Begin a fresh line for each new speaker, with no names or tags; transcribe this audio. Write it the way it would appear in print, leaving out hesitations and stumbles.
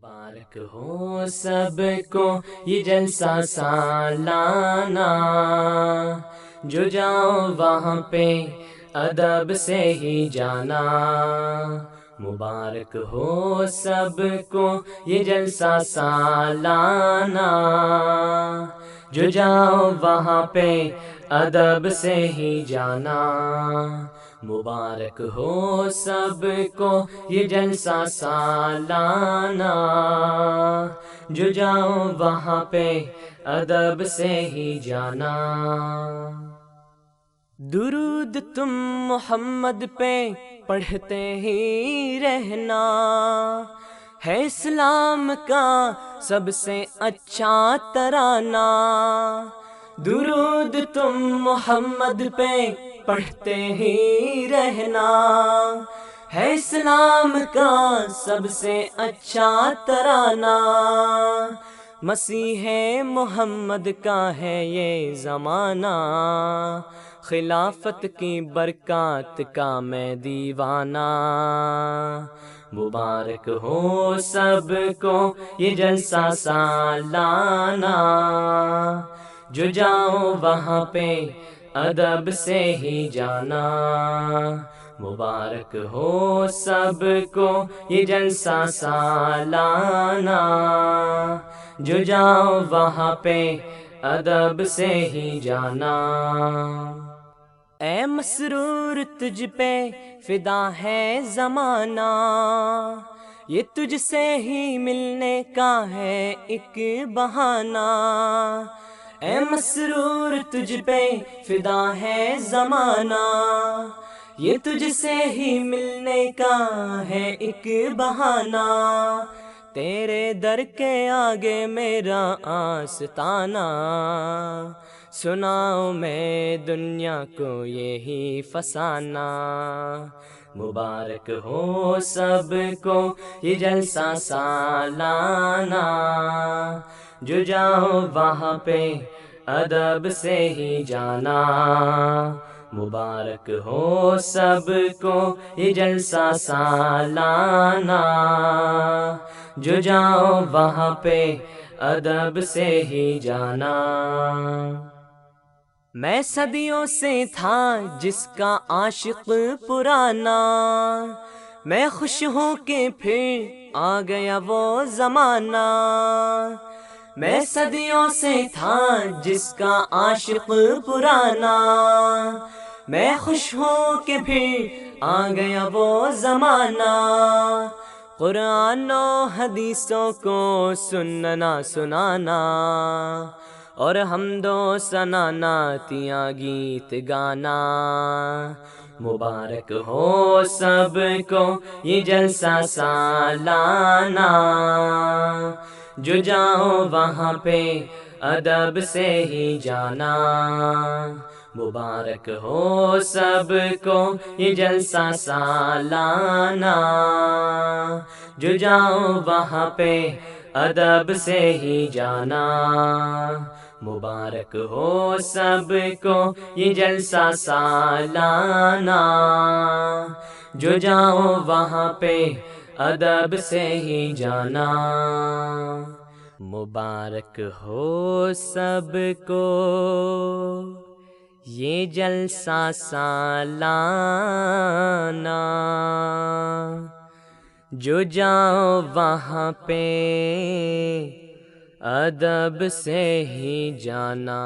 مبارک ہو سب کو یہ جلسہ سالانہ، جو جاؤ وہاں پہ ادب سے ہی جانا۔ مبارک ہو سب کو یہ جلسہ سالانہ، جو جاؤ وہاں پہ ادب سے ہی جانا۔ مبارک ہو سب کو یہ جلسہ سالانہ، جو جاؤ وہاں پہ ادب سے ہی جانا۔ درود تم محمد پہ پڑھتے ہی رہنا، ہے اسلام کا سب سے اچھا ترانہ۔ درود تم محمد پہ پڑھتے ہی رہنا، ہے اسلام کا سب سے اچھا ترانہ۔ مسیح محمد کا ہے یہ زمانہ، خلافت کی برکات کا میں دیوانہ۔ مبارک ہو سب کو یہ جلسہ سالانہ، جو جاؤ وہاں پہ ادب سے ہی جانا۔ مبارک ہو سب کو یہ جلسہ سالانہ، جو جاؤ وہاں پہ ادب سے ہی جانا۔ اے مسرور تجھ پہ فدا ہے زمانہ، یہ تجھ سے ہی ملنے کا ہے ایک بہانہ۔ اے مسرور تجھ پہ فدا ہے زمانہ، یہ تجھ سے ہی ملنے کا ہے ایک بہانہ۔ تیرے در کے آگے میرا آستانہ، سناؤ میں دنیا کو یہی فسانہ۔ مبارک ہو سب کو یہ جلسہ سالانہ، جو جاؤ وہاں پہ ادب سے ہی جانا۔ مبارک ہو سب کو یہ جلسہ سالانہ، جو جاؤ وہاں پہ ادب سے ہی جانا۔ میں صدیوں سے تھا جس کا عاشق پرانا، میں خوش ہوں کہ پھر آ گیا وہ زمانہ۔ میں صدیوں سے تھا جس کا عاشق پرانا، میں خوش ہوں کہ پھر آ گیا وہ زمانہ۔ قرآن و حدیثوں کو سننا سنانا، اور حمد و ثنا نعتیاں گیت گانا۔ مبارک ہو سب کو یہ جلسہ سالانہ، جو جاؤ وہاں پہ ادب سے ہی جانا۔ مبارک ہو سب کو یہ جلسہ سالانہ، جو جاؤ وہاں پہ ادب سے ہی جانا۔ مبارک ہو سب کو یہ جلسہ سالانہ، جو جاؤ وہاں پہ ادب سے ہی جانا۔ مبارک ہو سب کو یہ جلسہ سالانہ، جو جاؤ وہاں پہ ادب سے ہی جانا۔